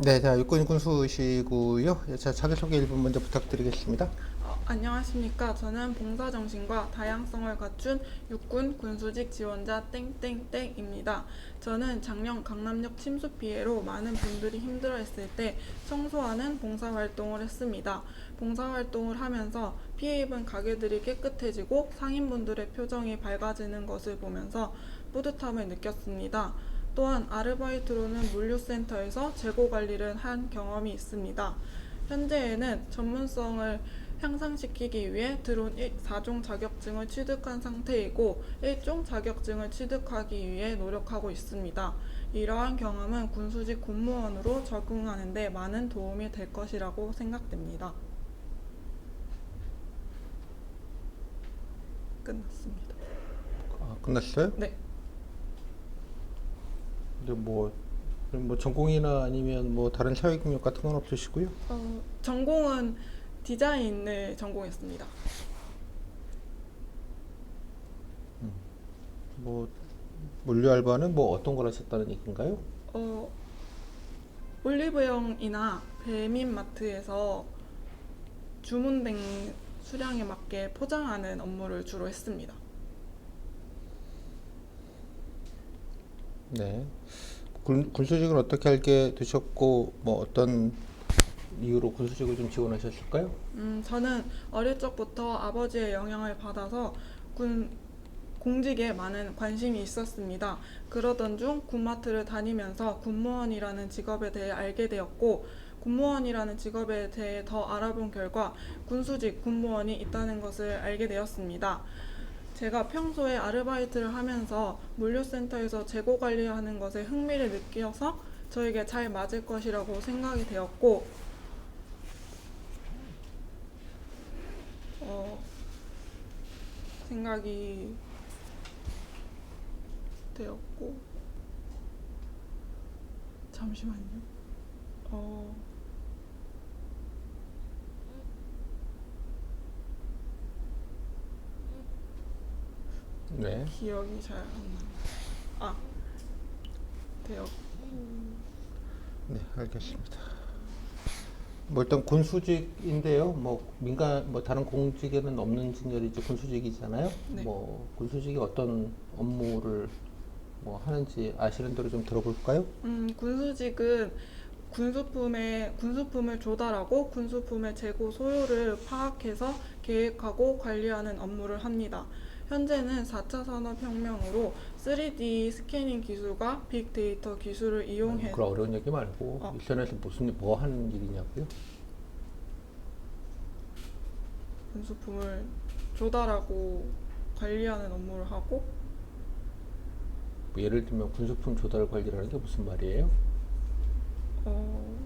네, 자, 육군 군수시고요. 자, 자기소개 1분 먼저 부탁드리겠습니다. 안녕하십니까. 저는 봉사정신과 다양성을 갖춘 육군 군수직 지원자 땡땡땡입니다. 저는 작년 강남역 침수 피해로 많은 분들이 힘들어했을 때 청소하는 봉사활동을 했습니다. 봉사활동을 하면서 피해 입은 가게들이 깨끗해지고 상인분들의 표정이 밝아지는 것을 보면서 뿌듯함을 느꼈습니다. 또한 아르바이트로는 물류센터에서 재고 관리를 한 경험이 있습니다. 현재에는 전문성을 향상시키기 위해 드론 4종 자격증을 취득한 상태이고 1종 자격증을 취득하기 위해 노력하고 있습니다. 이러한 경험은 군수직 공무원으로 적응하는 데 많은 도움이 될 것이라고 생각됩니다. 끝났습니다. 끝났어요? 네. 근데 뭐 전공이나 아니면 뭐 다른 사회 경력 같은 건 없으시고요? 전공은 디자인을 전공했습니다. 뭐 물류 알바는 뭐 어떤 걸 하셨다는 얘기인가요? 어, 올리브영이나 배민마트에서 주문된 수량에 맞게 포장하는 업무를 주로 했습니다. 네. 군수직은 어떻게 알게 되셨고 뭐 어떤 이유로 군수직을 좀 지원하셨을까요? 저는 어릴 적부터 아버지의 영향을 받아서 공직에 많은 관심이 있었습니다. 그러던 중 군마트를 다니면서 군무원이라는 직업에 대해 알게 되었고, 군무원이라는 직업에 대해 더 알아본 결과 군수직 군무원이 있다는 것을 알게 되었습니다. 제가 평소에 아르바이트를 하면서 물류센터에서 재고 관리하는 것에 흥미를 느껴서 저에게 잘 맞을 것이라고 생각이 되었고, 어, 생각이 되었고, 잠시만요. 어, 네. 기억이 잘 안 나요. 아, 되었고, 네, 알겠습니다. 뭐 일단 군수직인데요. 뭐 민간 뭐 다른 공직에는 없는 직렬이 이제 군수직이잖아요. 네. 뭐 군수직이 어떤 업무를 뭐 하는지 아시는 대로 좀 들어볼까요? 군수직은 군수품을 조달하고 군수품의 재고 소요를 파악해서 계획하고 관리하는 업무를 합니다. 현재는 4차 산업혁명으로 3D 스캐닝 기술과 빅데이터 기술을 이용해 그런 어려운 얘기 말고 어, 일선에서 뭐 하는 일이냐고요? 군수품을 조달하고 관리하는 업무를 하고 뭐 예를 들면 군수품 조달 관리라는 게 무슨 말이에요? 어,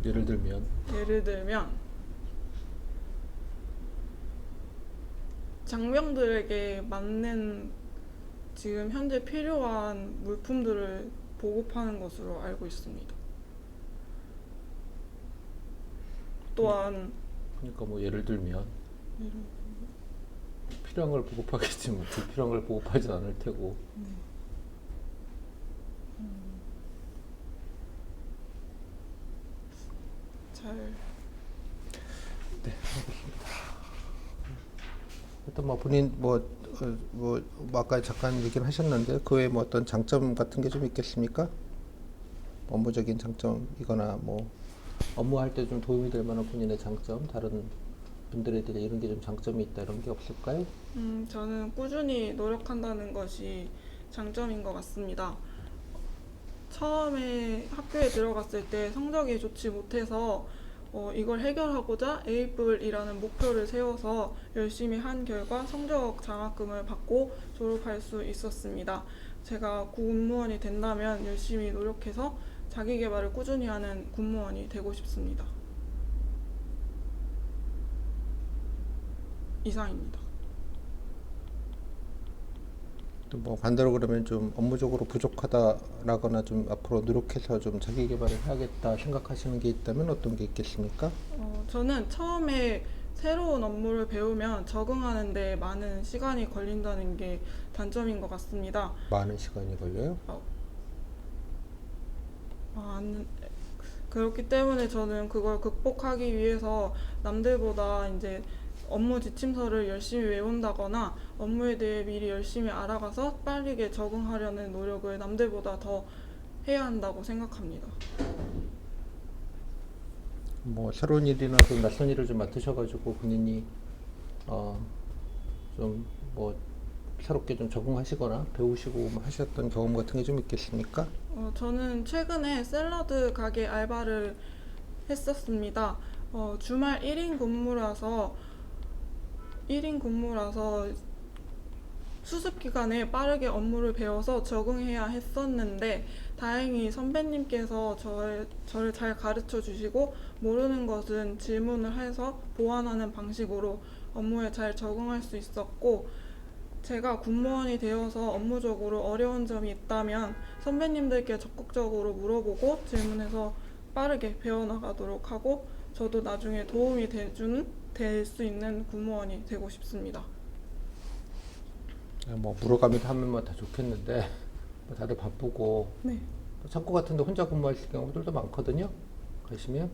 예를 들면 예를 들면 장병들에게 맞는 지금 현재 필요한 물품들을 보급하는 것으로 알고 있습니다. 또한 그러니까 뭐 예를 들면 필요한 걸 보급하겠지 뭐 불필요한 걸 보급하진 않을 테고. 잘 네, 알겠습니다. 일단 뭐 본인 뭐 아까 잠깐 얘기를 하셨는데 그 외에 뭐 어떤 장점 같은 게 좀 있겠습니까? 업무적인 장점이거나 뭐 업무할 때 좀 도움이 될 만한 본인의 장점, 다른 분들에 대해 이런 게 좀 장점이 있다 이런 게 없을까요? 저는 꾸준히 노력한다는 것이 장점인 것 같습니다. 처음에 학교에 들어갔을 때 성적이 좋지 못해서 이걸 해결하고자 A뿔이라는 목표를 세워서 열심히 한 결과 성적 장학금을 받고 졸업할 수 있었습니다. 제가 군무원이 된다면 열심히 노력해서 자기 개발을 꾸준히 하는 군무원이 되고 싶습니다. 이상입니다. 또 뭐 반대로 그러면 좀 업무적으로 부족하다라거나 좀 앞으로 노력해서 좀 자기 개발을 해야겠다 생각하시는 게 있다면 어떤 게 있겠습니까? 저는 처음에 새로운 업무를 배우면 적응하는데 많은 시간이 걸린다는 게 단점인 것 같습니다. 많은 시간이 걸려요? 않는 그렇기 때문에 저는 그걸 극복하기 위해서 남들보다 이제 업무 지침서를 열심히 외운다거나 업무에 대해 미리 열심히 알아가서 빠르게 적응하려는 노력을 남들보다 더 해야 한다고 생각합니다. 뭐 새로운 일이나 좀 낯선 일을 좀 맡으셔가지고 본인이 좀 뭐 새롭게 좀 적응하시거나 배우시고 뭐 하셨던 경험 같은 게 좀 있겠습니까? 저는 최근에 샐러드 가게 알바를 했었습니다. 주말 1인 근무라서 수습 기간에 빠르게 업무를 배워서 적응해야 했었는데 다행히 선배님께서 저를 잘 가르쳐 주시고 모르는 것은 질문을 해서 보완하는 방식으로 업무에 잘 적응할 수 있었고 제가 군무원이 되어서 업무적으로 어려운 점이 있다면 선배님들께 적극적으로 물어보고 질문해서 빠르게 배워나가도록 하고 저도 나중에 도움이 될 수 있는 군무원이 되고 싶습니다. 뭐 물어가면서 하면 뭐 다 좋겠는데 뭐 다들 바쁘고 네. 창고 같은데 혼자 근무하실 경우들도 많거든요. 가시면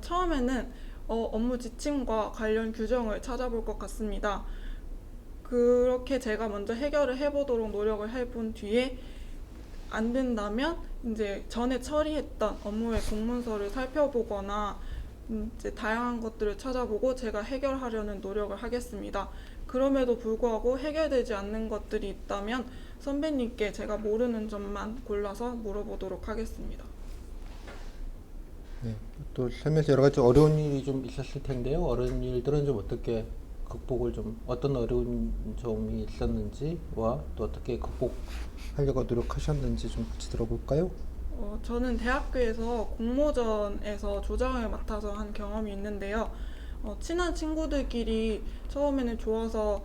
처음에는 업무 지침과 관련 규정을 찾아볼 것 같습니다. 그렇게 제가 먼저 해결을 해보도록 노력을 해본 뒤에 안 된다면 이제 전에 처리했던 업무의 공문서를 살펴보거나 이제 다양한 것들을 찾아보고 제가 해결하려는 노력을 하겠습니다. 그럼에도 불구하고 해결되지 않는 것들이 있다면 선배님께 제가 모르는 점만 골라서 물어보도록 하겠습니다. 네. 또 살면서 여러 가지 어려운 일이 좀 있었을 텐데요. 어려운 일들은 좀 어떻게 극복을 좀 어떤 어려운 점이 있었는지와 또 어떻게 극복하려고 노력하셨는지 좀 같이 들어볼까요? 저는 대학교에서 공모전에서 조장을 맡아서 한 경험이 있는데요. 친한 친구들끼리 처음에는 좋아서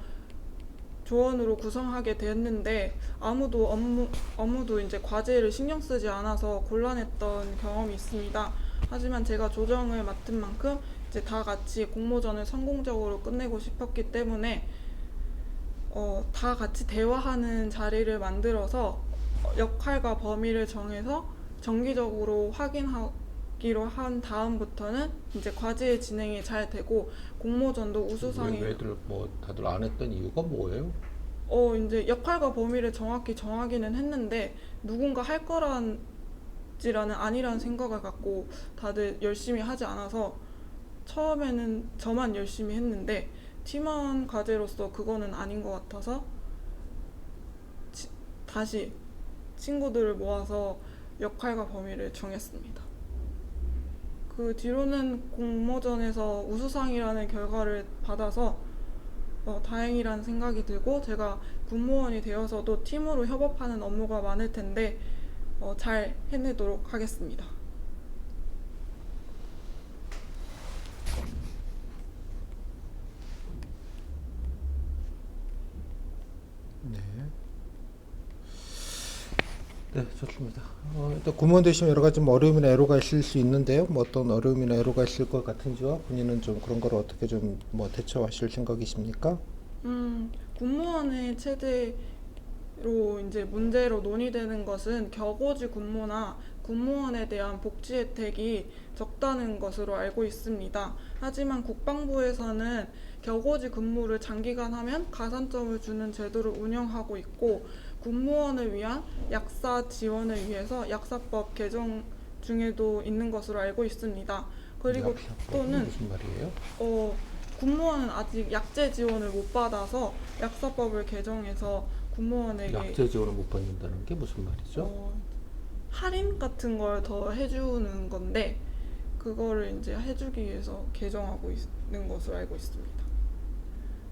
조원으로 구성하게 됐는데 아무도 이제 과제를 신경 쓰지 않아서 곤란했던 경험이 있습니다. 하지만 제가 조정을 맡은 만큼 이제 다 같이 공모전을 성공적으로 끝내고 싶었기 때문에 다 같이 대화하는 자리를 만들어서 역할과 범위를 정해서 정기적으로 확인하기로 한 다음부터는 이제 과제 진행이 잘 되고 공모전도 우수상이 애들 뭐 다들 안 했던 이유가 뭐예요? 이제 역할과 범위를 정확히 정하기는 했는데 누군가 할 거란지라는 아니라는 생각을 갖고 다들 열심히 하지 않아서 처음에는 저만 열심히 했는데 팀원 과제로서 그거는 아닌 것 같아서 다시 친구들을 모아서 역할과 범위를 정했습니다. 그 뒤로는 공모전에서 우수상이라는 결과를 받아서 다행이라는 생각이 들고 제가 군무원이 되어서도 팀으로 협업하는 업무가 많을 텐데 잘 해내도록 하겠습니다. 네. 네, 좋습니다. 일단 군무원 되시면 여러 가지 뭐 어려움이나 애로가 있을 수 있는데요. 뭐 어떤 어려움이나 애로가 있을 것 같은지와 본인은 좀 그런 걸 어떻게 좀 뭐 대처하실 생각이십니까? 군무원의 최대로 이제 문제로 논의되는 것은 격오지 근무나 군무원에 대한 복지 혜택이 적다는 것으로 알고 있습니다. 하지만 국방부에서는 격오지 근무를 장기간 하면 가산점을 주는 제도를 운영하고 있고 군무원을 위한 약사 지원을 위해서 약사법 개정 중에도 있는 것으로 알고 있습니다. 그리고 또는 무슨 말이에요? 군무원은 아직 약제 지원을 못 받아서 약사법을 개정해서 군무원에게 약제 지원을 못 받는다는 게 무슨 말이죠? 할인 같은 걸 더 해주는 건데 그거를 이제 해주기 위해서 개정하고 있는 것으로 알고 있습니다.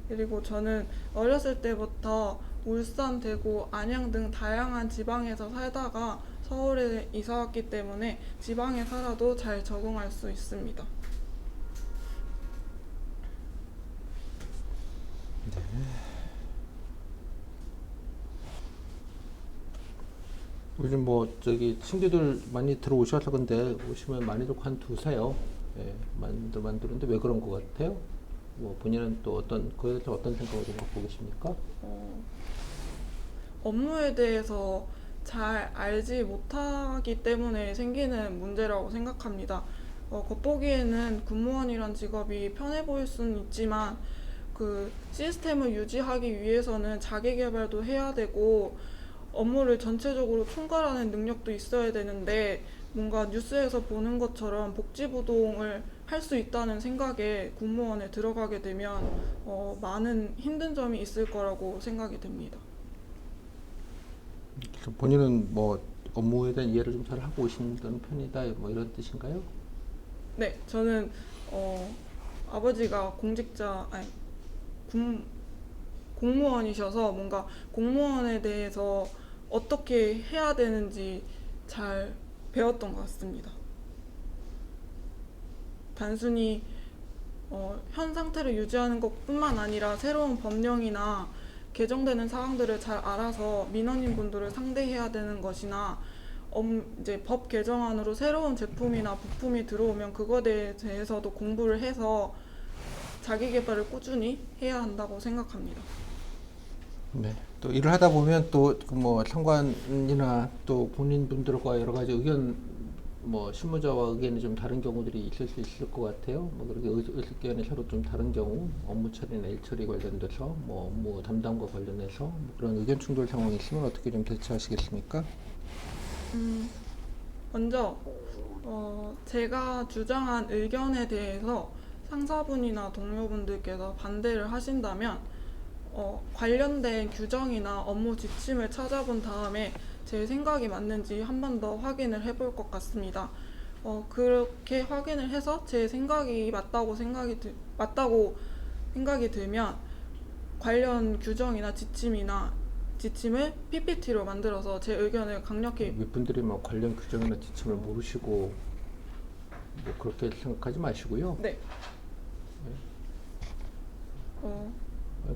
그리고 저는 어렸을 때부터 울산, 대구, 안양 등 다양한 지방에서 살다가 서울에 이사 왔기 때문에 지방에 살아도 잘 적응할 수 있습니다. 네. 요즘 뭐 저기 친구들 많이 들어오셔서 근데 오시면 많이들 관두세요. 예, 만드는데 왜 그런 것 같아요? 뭐 본인은 또 그에 대해서 어떤 생각을 좀 갖고 계십니까? 업무에 대해서 잘 알지 못하기 때문에 생기는 문제라고 생각합니다. 겉보기에는 군무원이란 직업이 편해 보일 수는 있지만 그 시스템을 유지하기 위해서는 자기 개발도 해야 되고 업무를 전체적으로 총괄하는 능력도 있어야 되는데 뭔가 뉴스에서 보는 것처럼 복지부동을 할 수 있다는 생각에 군무원에 들어가게 되면 많은 힘든 점이 있을 거라고 생각이 됩니다. 그래서 본인은 뭐 업무에 대한 이해를 좀 잘 하고 오시는 편이다, 뭐 이런 뜻인가요? 네, 저는 아버지가 공무원이셔서 뭔가 공무원에 대해서 어떻게 해야 되는지 잘 배웠던 것 같습니다. 단순히 현 상태를 유지하는 것뿐만 아니라 새로운 법령이나 개정되는 사항들을 잘 알아서 민원인 분들을 상대해야 되는 것이나 이제 법 개정안으로 새로운 제품이나 부품이 들어오면 그거에 대해서도 공부를 해서 자기 개발을 꾸준히 해야 한다고 생각합니다. 네. 또 일을 하다 보면 또 뭐 상관이나 또 본인분들과 여러 가지 의견, 뭐 실무자와 의견이 좀 다른 경우들이 있을 수 있을 것 같아요. 뭐 그렇게 의견이 서로 좀 다른 경우, 업무 처리나 일 처리 관련돼서 뭐 업무 담당과 관련해서 뭐 그런 의견 충돌 상황이 있으면 어떻게 좀 대처하시겠습니까? 먼저 제가 주장한 의견에 대해서 상사분이나 동료분들께서 반대를 하신다면 관련된 규정이나 업무 지침을 찾아본 다음에 제 생각이 맞는지 한 번 더 확인을 해볼 것 같습니다. 그렇게 확인을 해서 제 생각이 맞다고 생각이 들면 관련 규정이나 지침을 PPT로 만들어서 제 의견을 강력히 윗분들이 뭐 관련 규정이나 지침을 모르시고 뭐 그렇게 생각하지 마시고요. 네. 어,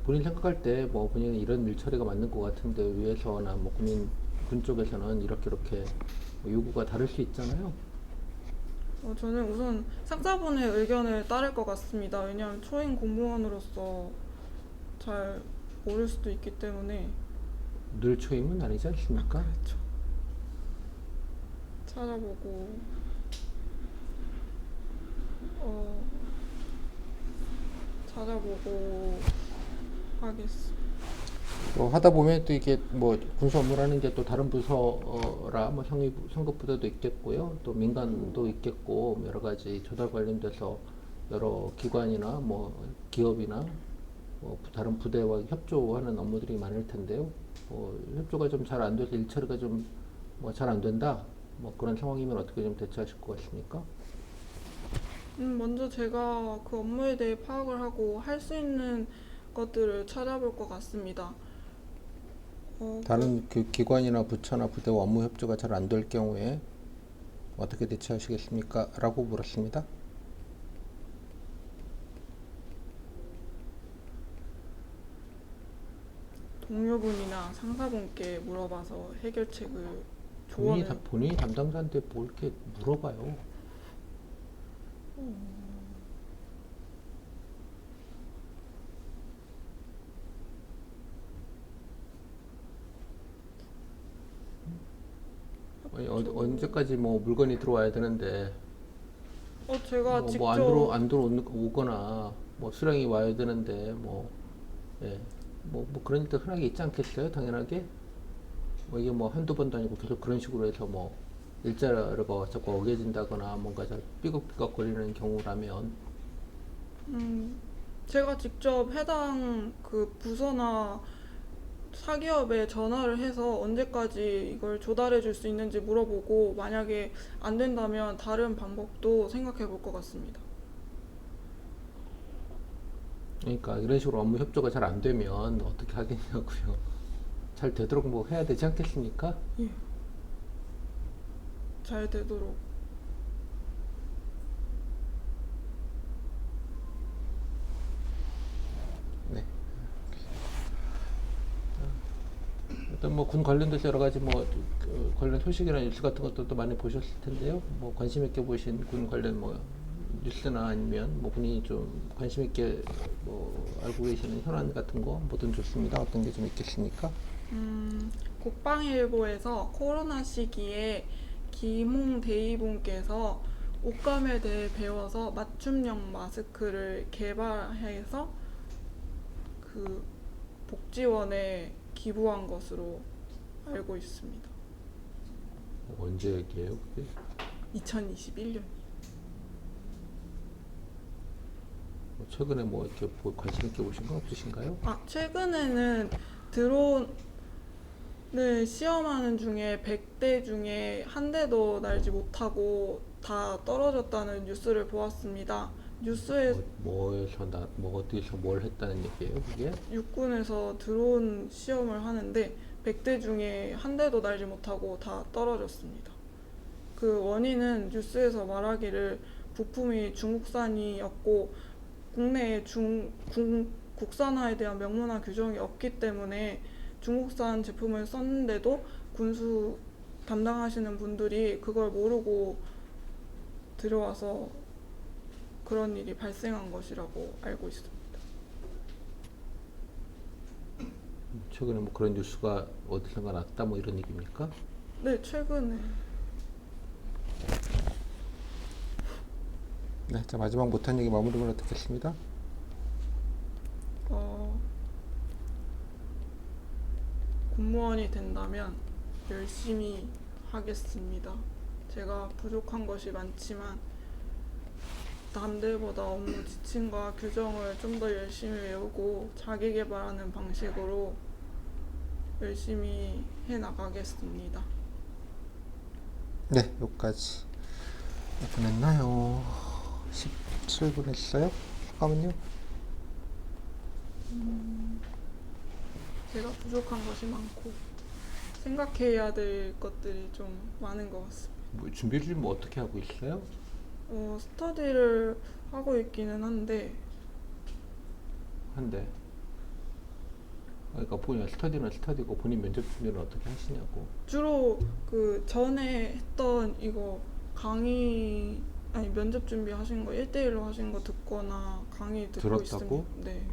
본인 생각할 때 뭐 본인은 이런 일 처리가 맞는 것 같은데 위에서나 뭐 군 쪽에서는 이렇게 뭐 요구가 다를 수 있잖아요. 저는 우선 상사분의 의견을 따를 것 같습니다. 왜냐하면 초임 공무원으로서 잘 모를 수도 있기 때문에. 늘 초임은 아니지 않습니까? 그렇죠. 찾아보고 찾아보고 하겠습니다. 하다 보면 또 이게 뭐 군수 업무라는 게 또 다른 부서라 뭐 상급 부대도 있겠고요, 또 민간도 있겠고 여러 가지 조달 관련돼서 여러 기관이나 뭐 기업이나 뭐 다른 부대와 협조하는 업무들이 많을 텐데요. 협조가 좀 잘 안 돼서 일 처리가 좀 뭐 잘 안 된다, 뭐 그런 상황이면 어떻게 좀 대처하실 것 같습니까? 먼저 제가 그 업무에 대해 파악을 하고 할 수 있는 것들을 찾아볼 것 같습니다. 다른 그 기관이나 부처나 부대와 업무 협조가 잘 안 될 경우에 어떻게 대처하시겠습니까? 라고 물었습니다. 동료분이나 상사분께 물어봐서 해결책을 본인이 담당자인데 뭘 이렇게 물어봐요. 언제까지 뭐 물건이 들어와야 되는데 제가 뭐 직접 안 들어오거나 뭐 수량이 와야 되는데 예, 뭐 그런 일도 흔하게 있지 않겠어요? 당연하게 뭐 이게 뭐 한두 번도 아니고 계속 그런 식으로 해서 뭐 일자리가 자꾸 어겨진다거나 뭔가 잘 삐걱삐걱거리는 경우라면 제가 직접 해당 그 부서나 사기업에 전화를 해서 언제까지 이걸 조달해 줄 수 있는지 물어보고 만약에 안 된다면 다른 방법도 생각해 볼 것 같습니다. 그러니까 이런 식으로 업무 협조가 잘 안 되면 어떻게 하겠냐고요. 잘 되도록 뭐 해야 되지 않겠습니까? 예. 잘 되도록. 네. 일단 뭐 군 관련돼서 여러 가지 뭐 관련 소식이나 뉴스 같은 것들도 많이 보셨을 텐데요. 뭐 관심 있게 보신 군 관련 뭐 뉴스나 아니면 뭐 본인이 좀 관심 있게 뭐 알고 계시는 현안 같은 거 뭐든 좋습니다. 어떤 게 좀 있겠습니까? 국방일보에서 코로나 시기에 김홍 대위분께서 옷감에 대해 배워서 맞춤형 마스크를 개발해서 그 복지원에 기부한 것으로 알고 있습니다. 언제 얘기해요, 그게? 2021년. 최근에 뭐 이렇게 관심 있게 보신 건 없으신가요? 최근에는 드론을 시험하는 중에 100대 중에 한 대도 날지 못하고 다 떨어졌다는 뉴스를 보았습니다. 뉴스에 뭐 어디서 뭘 했다는 얘기예요, 그게? 육군에서 드론 시험을 하는데 100대 중에 한 대도 날지 못하고 다 떨어졌습니다. 그 원인은 뉴스에서 말하기를 부품이 중국산이었고 국내에 국산화에 대한 명문화 규정이 없기 때문에 중국산 제품을 썼는데도 군수 담당하시는 분들이 그걸 모르고 들여와서 그런 일이 발생한 것이라고 알고 있습니다. 최근에 뭐 그런 뉴스가 어디선가 났다 뭐 이런 얘기입니까? 네, 최근에. 네, 자 마지막 못한 얘기 마무리를 듣겠습니다. 공무원이 된다면 열심히 하겠습니다. 제가 부족한 것이 많지만 남들보다 업무 지침과 규정을 좀 더 열심히 외우고 자기 개발하는 방식으로 열심히 해 나가겠습니다. 네, 여기까지. 몇 분 했나요? 17분 했어요? 잠깐만요. 제가 부족한 것이 많고 생각해야 될 것들이 좀 많은 것 같습니다. 뭐 준비를 뭐 어떻게 하고 있어요? 스터디를 하고 있기는 그러니까 본인 스터디는 스터디고 본인 면접 준비는 어떻게 하시냐고. 주로 그 전에 했던 이거 강의 아니 면접 준비하신 거 1대1로 하신 거 듣거나 강의 듣고 들었다고? 있습니다. 네.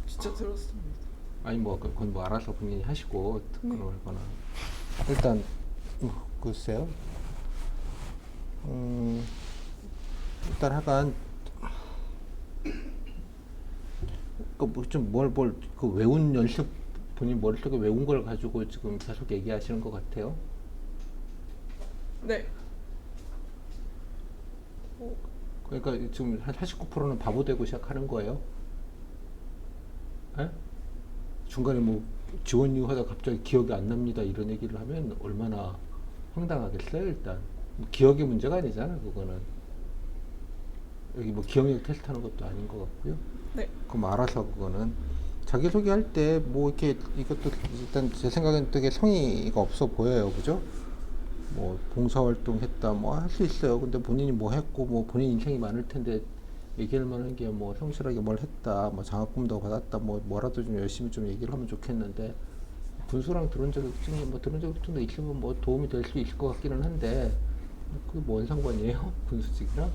진짜 들었습니다. 아니 뭐 그건 뭐 알아서 본인이 하시고 네. 그러거나 일단 글쎄요. 일단 하간 그좀뭘뭘그 외운 연습 본인 머릿속에 외운 걸 가지고 지금 계속 얘기하시는 것 같아요. 네. 그러니까 지금 한 49%는 바보 되고 시작하는 거예요. 에? 중간에 뭐 지원 이후 하다 갑자기 기억이 안 납니다 이런 얘기를 하면 얼마나 황당하겠어요. 일단 기억의 문제가 아니잖아 그거는. 여기 뭐 기억력 테스트하는 것도 아닌 것 같고요. 네. 그럼 알아서 그거는 자기소개할 때 뭐 이렇게 이것도 일단 제 생각엔 되게 성의가 없어 보여요. 그죠? 뭐 봉사활동 했다 뭐 할 수 있어요. 근데 본인이 뭐 했고 뭐 본인 인생이 많을 텐데 얘기할 만한 게 뭐 성실하게 뭘 했다 뭐 장학금도 받았다 뭐 뭐라도 좀 열심히 좀 얘기를 하면 좋겠는데 군수랑 들은 자격증이 뭐 들은 자격증도 있으면 뭐 도움이 될 수 있을 것 같기는 한데 그게 뭔 상관이에요? 군수직이랑?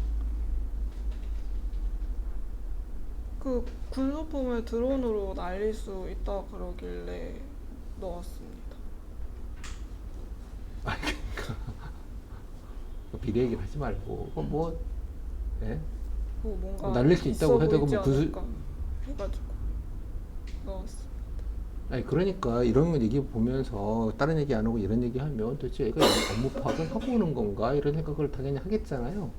그 군수품을 드론으로 날릴 수 있다 그러길래 넣었습니다. 아니 그러니까 비례 얘기를 하지 말고 뭐 예? 그거 뭔가 날릴 수 있다고 있어 해도 보이지 뭐 군수 않을까 해가지고 넣었습니다. 아니 그러니까 이런 거 얘기 보면서 다른 얘기 안 하고 이런 얘기 하면 도대체 얘가 업무 파악을 하고 오는 건가 이런 생각을 당연히 하겠잖아요.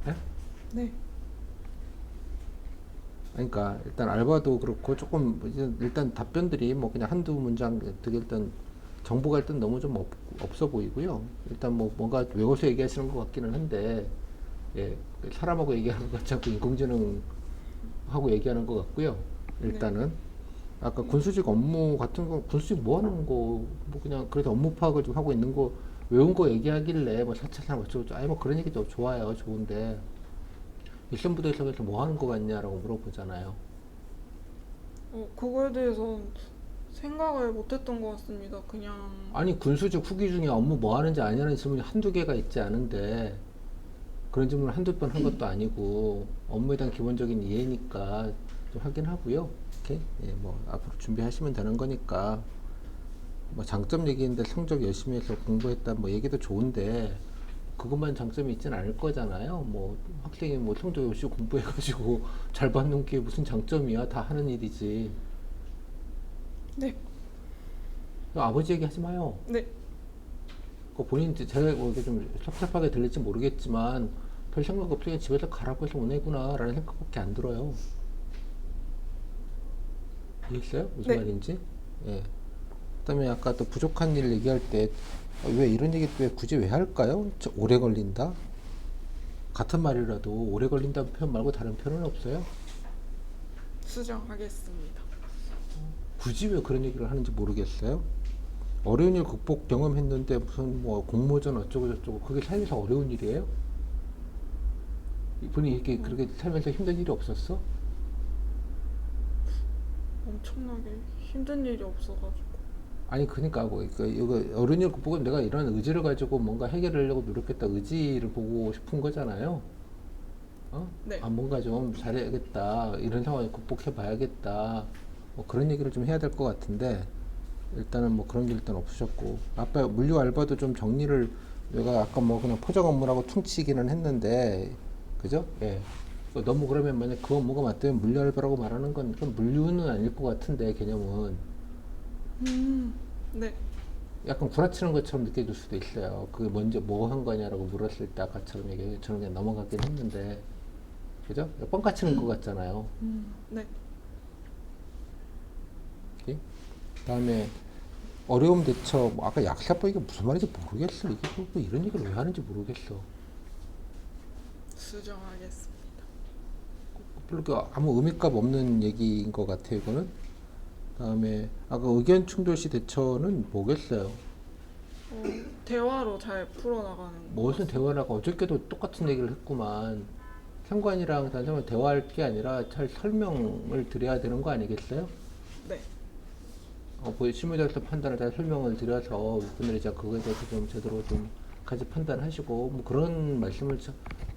예? 네. 그러니까 일단 알바도 그렇고 조금 일단 답변들이 뭐 그냥 한두 문장 되게 일단 정보가 일단 너무 좀 없어 보이고요. 일단 뭐 뭔가 외워서 얘기하시는 것 같기는 한데 예, 사람하고 얘기하는 것 같지 않고 인공지능하고 얘기하는 것 같고요. 일단은 아까 군수직 업무 같은 거 군수직 뭐 하는 거 뭐 그냥 그래도 업무 파악을 좀 하고 있는 거 외운 거 얘기하길래 뭐 4차상 어쩌고 아니 뭐 그런 얘기도 좋아요. 좋은데 일선 부대에서 뭐 하는 거 같냐라고 물어보잖아요. 그거에 대해서 생각을 못했던 것 같습니다. 그냥 아니 군수직 후기 중에 업무 뭐 하는지 아니냐는 질문이 한두 개가 있지 않은데 그런 질문을 한두 번 한 것도 아니고 업무에 대한 기본적인 이해니까 좀 확인하고요. 이렇게 예, 뭐 앞으로 준비하시면 되는 거니까 뭐 장점 얘기인데 성적 열심히 해서 공부했다 뭐 얘기도 좋은데 그것만 장점이 있지는 않을 거잖아요. 뭐 학생이 뭐 성적 열심히 공부해가지고 잘 받는 게 무슨 장점이야? 다 하는 일이지. 네. 아버지 얘기 하지 마요. 네. 그 본인 제가 뭐 이게 좀 섭섭하게 들릴지 모르겠지만 별 생각 없이 집에서 가라고 해서 오네구나라는 생각밖에 안 들어요. 이해했어요? 무슨 네. 말인지? 예. 그다음에 아까 또 부족한 일 얘기할 때 왜 이런 얘기 왜 굳이 왜 할까요? 오래 걸린다? 같은 말이라도 오래 걸린다는 표현 말고 다른 표현은 없어요? 수정하겠습니다. 굳이 왜 그런 얘기를 하는지 모르겠어요. 어려운 일 극복 경험했는데 무슨 뭐 공모전 어쩌고 저쩌고 그게 삶에서 어려운 일이에요? 이분이 이렇게 그렇게 살면서 힘든 일이 없었어? 엄청나게 힘든 일이 없어가지고. 아니 그러니까 뭐 이거 어려운 일 극복은 내가 이런 의지를 가지고 뭔가 해결하려고 노력했다 의지를 보고 싶은 거잖아요. 어? 네. 아 뭔가 좀 잘해야겠다 이런 상황을 극복해 봐야겠다 뭐 그런 얘기를 좀 해야 될 것 같은데 일단은 뭐 그런 게 일단 없으셨고 아빠 물류 알바도 좀 정리를 내가 아까 뭐 그냥 포장 업무라고 퉁치기는 했는데 그죠? 예. 너무 그러면 만약 그 업무가 맞다면 물류 알바라고 말하는 건 그건 물류는 아닐 것 같은데 개념은 네. 약간 구라치는 것처럼 느껴질 수도 있어요. 그게 먼저 뭐 한 거냐라고 물었을 때 아까처럼 얘기 저는 그냥 넘어가긴 했는데 그죠? 뻥까치는 것 같잖아요. 네. 오케이? 그다음에 어려움 대처 뭐 아까 약사법 이게 무슨 말인지 모르겠어. 이게 뭐 이런 얘기를 왜 하는지 모르겠어. 수정하겠습니다. 별로 아무 의미값 없는 얘기인 것 같아요. 이거는. 그다음에 아까 의견 충돌 시 대처는 뭐겠어요? 대화로 잘 풀어나가는 거. 무슨 대화라고 어저께도 똑같은 얘기를 했구만. 상관이랑 단상을 대화할 게 아니라 잘 설명을 드려야 되는 거 아니겠어요? 네. 실무자로서 판단을 잘 설명을 드려서 분들이 이제 그거에 대해서 좀 제대로 좀 같이 판단하시고 뭐 그런 말씀을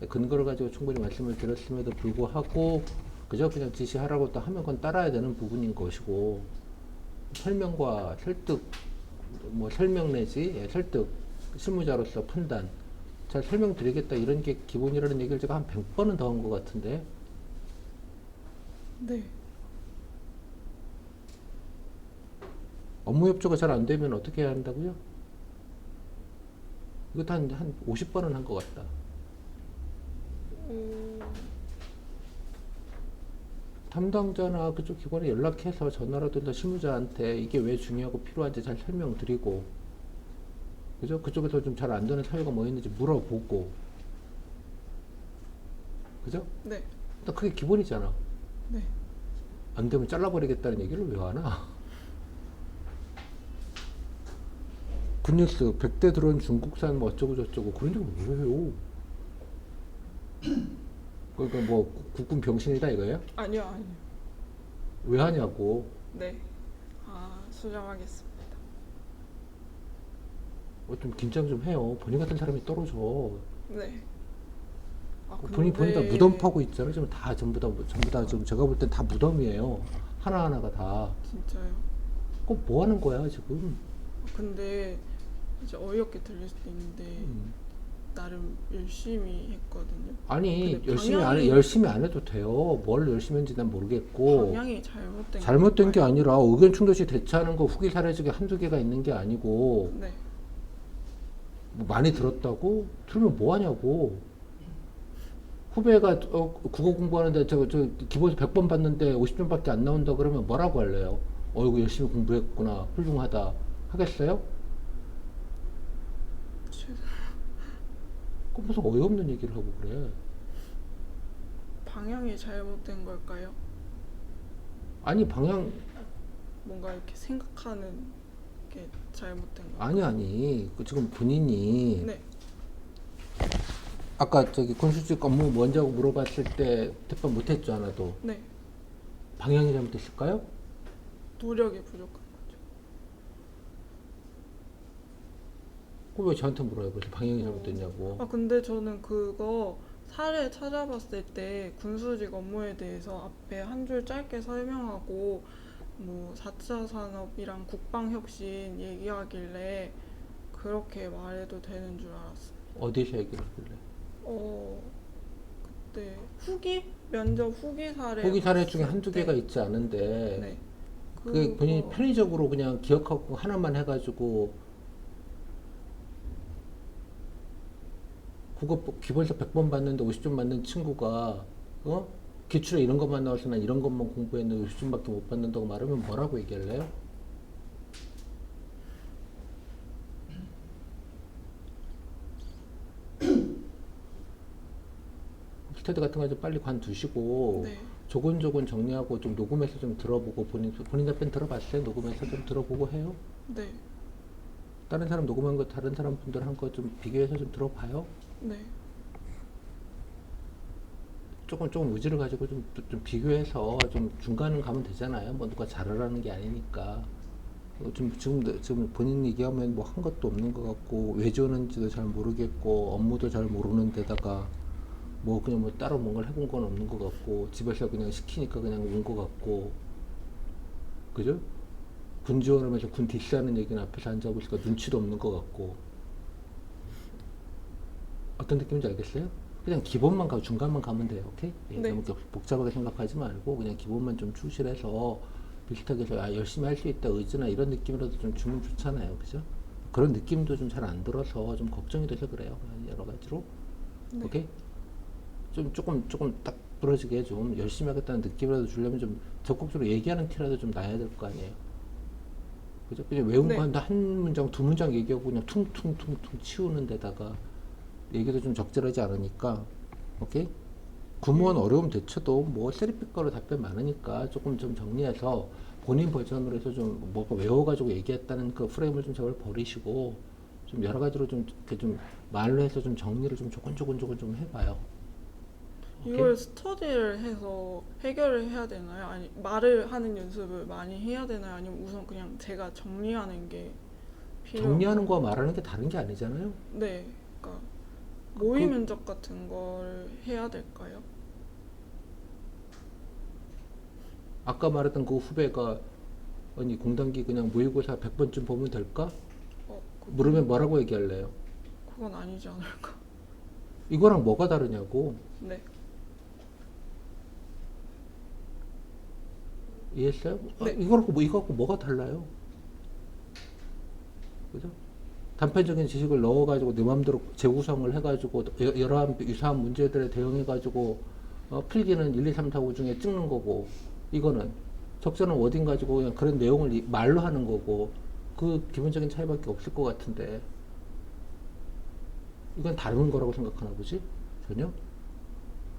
근거를 가지고 충분히 말씀을 드렸음에도 불구하고 그저 그냥 지시하라고 또 하면 그건 따라야 되는 부분인 것이고 설명과 설득 뭐 설명 내지 설득 실무자로서 판단 잘 설명드리겠다 이런 게 기본이라는 얘기를 제가 한 100번은 더 한 것 같은데 네. 업무 협조가 잘 안 되면 어떻게 해야 한다고요? 이것도 한 50번은 한 것 같다. 담당자나 그쪽 기관에 연락해서 전화라든가 실무자한테 이게 왜 중요하고 필요한지 잘 설명드리고 그죠? 그쪽에서 좀 잘 안 되는 사유가 뭐 있는지 물어보고 그죠? 네. 일단 그게 기본이잖아. 네. 안 되면 잘라버리겠다는 얘기를 왜 하나? 굿뉴스 100대 드론 중국산 뭐 어쩌고 저쩌고 그런 얘기 왜 해요? 그러니까 뭐 국군 병신이다 이거예요? 아니요, 아니요. 왜 하냐고. 네. 수정하겠습니다. 좀 긴장 좀 해요. 본인 같은 사람이 떨어져. 네. 본인 다 무덤 파고 있잖아요. 지금 다 전부 다 지금 제가 볼 땐 다 무덤이에요. 하나하나가 다. 진짜요? 꼭 뭐 하는 거야 지금? 근데 이제 어이없게 들릴 수도 있는데 나름 열심히 했거든요. 아니 근데 열심히 안 해도 돼요. 뭘 열심히 했는지 난 모르겠고. 방향이 잘못된 잘못된 게 건가요? 아니라 의견 충돌 시 대처하는 거 후기 사례적이 한두 개가 있는 게 아니고 네. 뭐 많이 들었다고? 들으면 뭐 하냐고. 후배가 국어 공부하는데 저 기본서 100번 봤는데 50점밖에 안 나온다 그러면 뭐라고 할래요? 이거 열심히 공부했구나. 훌륭하다. 하겠어요? 그 무슨 어이없는 얘기를 하고 그래. 방향이 잘못된 걸까요? 아니 방향 뭔가 이렇게 생각하는 게 잘못된 거. 아니 그 지금 본인이 네. 아까 저기 군수직 업무 먼저 하고 물어봤을 때 대답 못했죠 하나도. 네. 방향이 잘못됐을까요? 노력이 부족한 거죠. 그럼 왜 저한테 물어요? 그래서 방향이 잘못됐냐고. 근데 저는 그거 사례 찾아봤을 때 군수직 업무에 대해서 앞에 한 줄 짧게 설명하고 뭐 4차 산업이랑 국방혁신 얘기하길래 그렇게 말해도 되는 줄 알았어요. 어디서 얘기를 하길래? 어, 그때 면접 후기 사례 후기 사례 중에 봤을 한두 때, 개가 있지 않은데 네. 그게 본인이 그거 편의적으로 그냥 기억하고 하나만 해가지고 국어 기본서 100번 봤는데 50점 맞는 친구가 기출에 이런 것만 나와서 난 이런 것만 공부했는데 50점밖에 못 받는다고 말하면 뭐라고 얘기할래요? 스터디 같은 거 좀 빨리 관두시고 네. 조곤조곤 정리하고 좀 녹음해서 좀 들어보고 본인 답변 들어봤어요? 녹음해서 좀 들어보고 해요? 네. 다른 사람 녹음한 거 다른 사람 분들 한 거 좀 비교해서 좀 들어봐요? 네. 조금 의지를 가지고 좀 비교해서 좀 중간을 가면 되잖아요. 뭐 누가 잘하라는 게 아니니까. 지금 본인 얘기하면 뭐 한 것도 없는 것 같고 왜 지원하는지도 잘 모르겠고 업무도 잘 모르는 데다가 뭐 그냥 뭐 따로 뭔가를 해본 건 없는 것 같고 집에서 그냥 시키니까 그냥 온 것 같고 그죠? 군 지원하면서 군 디스하는 얘기는 앞에서 앉아보니까 눈치도 없는 것 같고 어떤 느낌인지 알겠어요? 그냥 기본만 가고 중간만 가면 돼요. 오케이? 예, 네. 너무 복잡하게 생각하지 말고 그냥 기본만 좀 충실해서 비슷하게 해서 열심히 할 수 있다 의지나 이런 느낌이라도 좀 주면 좋잖아요. 그죠? 그런 느낌도 좀 잘 안 들어서 좀 걱정이 돼서 그래요. 여러 가지로. 네. 오케이? 조금 딱 부러지게 좀 열심히 하겠다는 느낌이라도 주려면 좀 적극적으로 얘기하는 티라도 좀 나야 될 거 아니에요. 그죠? 그냥 외운 네. 거 한 문장, 두 문장 얘기하고 그냥 퉁퉁퉁퉁 치우는 데다가 얘기도 좀 적절하지 않으니까, 오케이? 구무원 어려움 대처도 뭐 셀프거로 답변 많으니까 조금 좀 정리해서 본인 버전으로 해서 좀 뭐가 외워가지고 얘기했다는 그 프레임을 좀 제발 버리시고 좀 여러 가지로 좀 이렇게 좀 말로 해서 좀 정리를 좀 조금 좀 해봐요. 오케이? 이걸 스터디를 해서 해결을 해야 되나요? 아니, 말을 하는 연습을 많이 해야 되나요? 아니면 우선 그냥 제가 정리하는 게 정리하는 필요한가요? 거와 말하는 게 다른 게 아니잖아요. 네. 그러니까 그, 모의 그 면접 같은 걸 해야 될까요? 아까 말했던 그 후배가 아니 공단기 그냥 모의고사 100번쯤 보면 될까? 물으면 뭐라고 얘기할래요? 그건 아니지 않을까? 이거랑 뭐가 다르냐고. 네. 이해했어요? 네. 이거 갖고 뭐가 달라요? 그죠? 단편적인 지식을 넣어가지고 내 마음대로 재구성을 해가지고 여러 유사한 문제들에 대응해가지고 필기는 1, 2, 3, 4, 5 중에 찍는 거고 이거는 적절한 워딩 가지고 그냥 그런 내용을 말로 하는 거고 그 기본적인 차이밖에 없을 것 같은데 이건 다른 거라고 생각하나 보지? 전혀?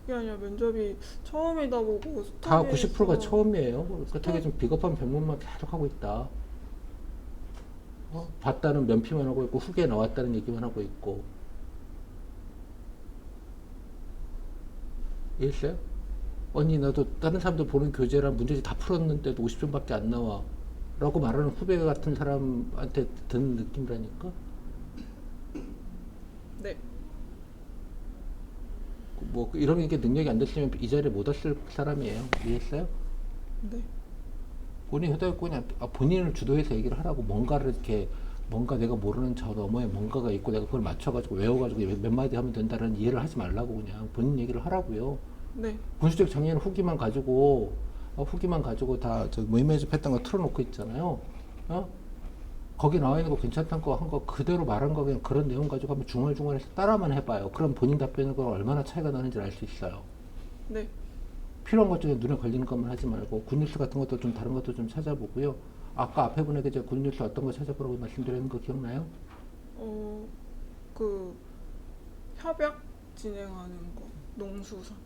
그게 아니라 면접이 처음이다 보고 다 스터디에서 90%가 처음이에요. 그렇다고 스터- 좀 비겁한 변명만 계속 하고 있다. 봤다는 면피만 하고 있고 후기에 나왔다는 얘기만 하고 있고 이해했어요? 아니 나도 다른 사람들 보는 교재랑 문제지 다 풀었는데도 50점밖에 안 나와 라고 말하는 후배 같은 사람한테 드는 느낌이라니까. 네. 뭐 이런 게 능력이 안 됐으면 이 자리에 못 왔을 사람이에요. 이해했어요? 네. 본인이 하다고 그냥 본인을 주도해서 얘기를 하라고 뭔가를 이렇게 뭔가 내가 모르는 저 너머에 뭔가가 있고 내가 그걸 맞춰가지고 외워가지고 몇 마디 하면 된다는 이해를 하지 말라고 그냥 본인 얘기를 하라고요. 네. 군수적 정의는 후기만 가지고 다 저 모의면접 했던 거 틀어놓고 있잖아요. 거기 나와 있는 거 괜찮다는 거 한 거 그대로 말한 거 그냥 그런 내용 가지고 한번 중얼중얼해서 따라만 해봐요. 그럼 본인 답변과 얼마나 차이가 나는지 알 수 있어요. 네. 필요한 것 중에 눈에 걸리는 것만 하지 말고 굿뉴스 같은 것도 좀 다른 것도 좀 찾아보고요. 아까 앞에 분에게 제가 굿뉴스 어떤 거 찾아보라고 말씀드리는 거 기억나요? 그 협약 진행하는 거 농수산.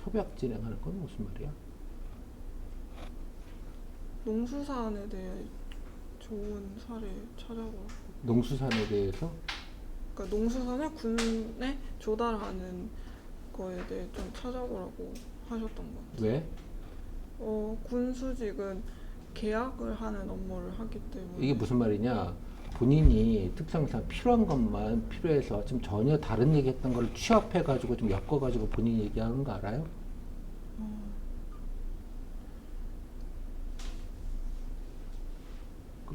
협약 진행하는 건 무슨 말이야? 농수산에 대해 좋은 사례 찾아보라고. 농수산에 대해서 그러니까 농수산을 군에 조달하는 거에 대해 좀 찾아보라고 하셨던 것 같아요. 왜? 군수직은 계약을 하는 업무를 하기 때문에 이게 무슨 말이냐? 본인이 특성상 필요한 것만 필요해서 지금 전혀 다른 얘기했던 걸 취합해가지고 좀 엮어가지고 본인이 얘기하는 거 알아요?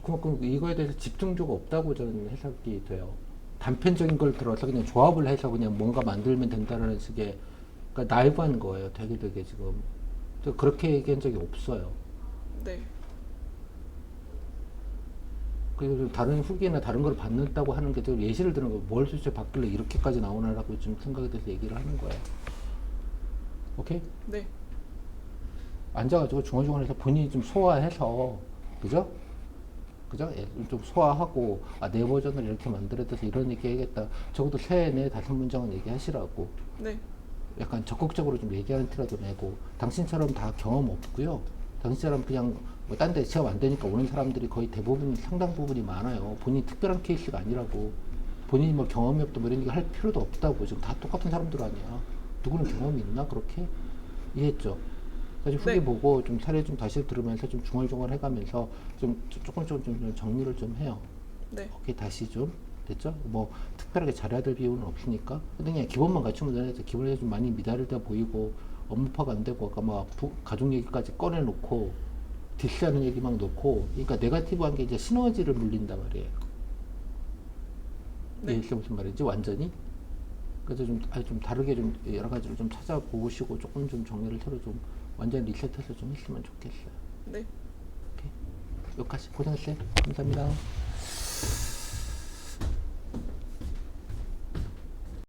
그만큼 이거에 대해서 집중도가 없다고 저는 해석이 돼요. 단편적인 걸 들어서 그냥 조합을 해서 그냥 뭔가 만들면 된다는 식의, 그러니까 나이브한 거예요. 되게 지금. 저 그렇게 얘기한 적이 없어요. 네. 그리고 다른 후기나 다른 걸 받는다고 하는 게 좀 예시를 드는 거, 뭘 도대체 받길래 이렇게까지 나오나라고 좀 생각에 대해서 얘기를 하는 거예요. 오케이? 네. 앉아가지고 중얼중얼해서 본인이 좀 소화해서, 그죠? 그죠? 예, 좀 소화하고, 아, 내 버전을 이렇게 만들어야 돼서 이런 얘기 해야겠다. 적어도 세, 네, 다섯 문장은 얘기하시라고. 네. 약간 적극적으로 좀 얘기하는 티라도 내고, 당신처럼 다 경험 없고요. 당신처럼 그냥 뭐 딴 데 취업 안 되니까 오는 사람들이 거의 대부분 상당 부분이 많아요. 본인이 특별한 케이스가 아니라고. 본인이 뭐 경험이 없다 뭐 이런 얘기 할 필요도 없다고. 지금 다 똑같은 사람들 아니야. 누구는 경험이 있나 그렇게? 이해했죠? 그래서 후기 네. 보고 좀 사례 좀 다시 들으면서 좀 중얼중얼 해가면서 좀 조금 좀 정리를 좀 해요. 네. 오케이, 다시 좀 됐죠? 뭐 특별하게 잘해야 될 비용은 없으니까. 근데 그냥 기본만 갖추면 되는데 기본에 좀 많이 미달돼 보이고 업무 파악 안 되고 아까 막 가족 얘기까지 꺼내놓고 디스하는 얘기 막 놓고, 그러니까 네거티브한 게 이제 시너지를 물린단 말이에요. 네. 이게 무슨 말인지 완전히. 그래서 좀 아니 좀 다르게 좀 여러 가지를 좀 찾아보시고 조금 좀 정리를 새로 좀 완전 리셋해서 좀 했으면 좋겠어요. 네. 오케이. 여기까지 고생했어요. 감사합니다.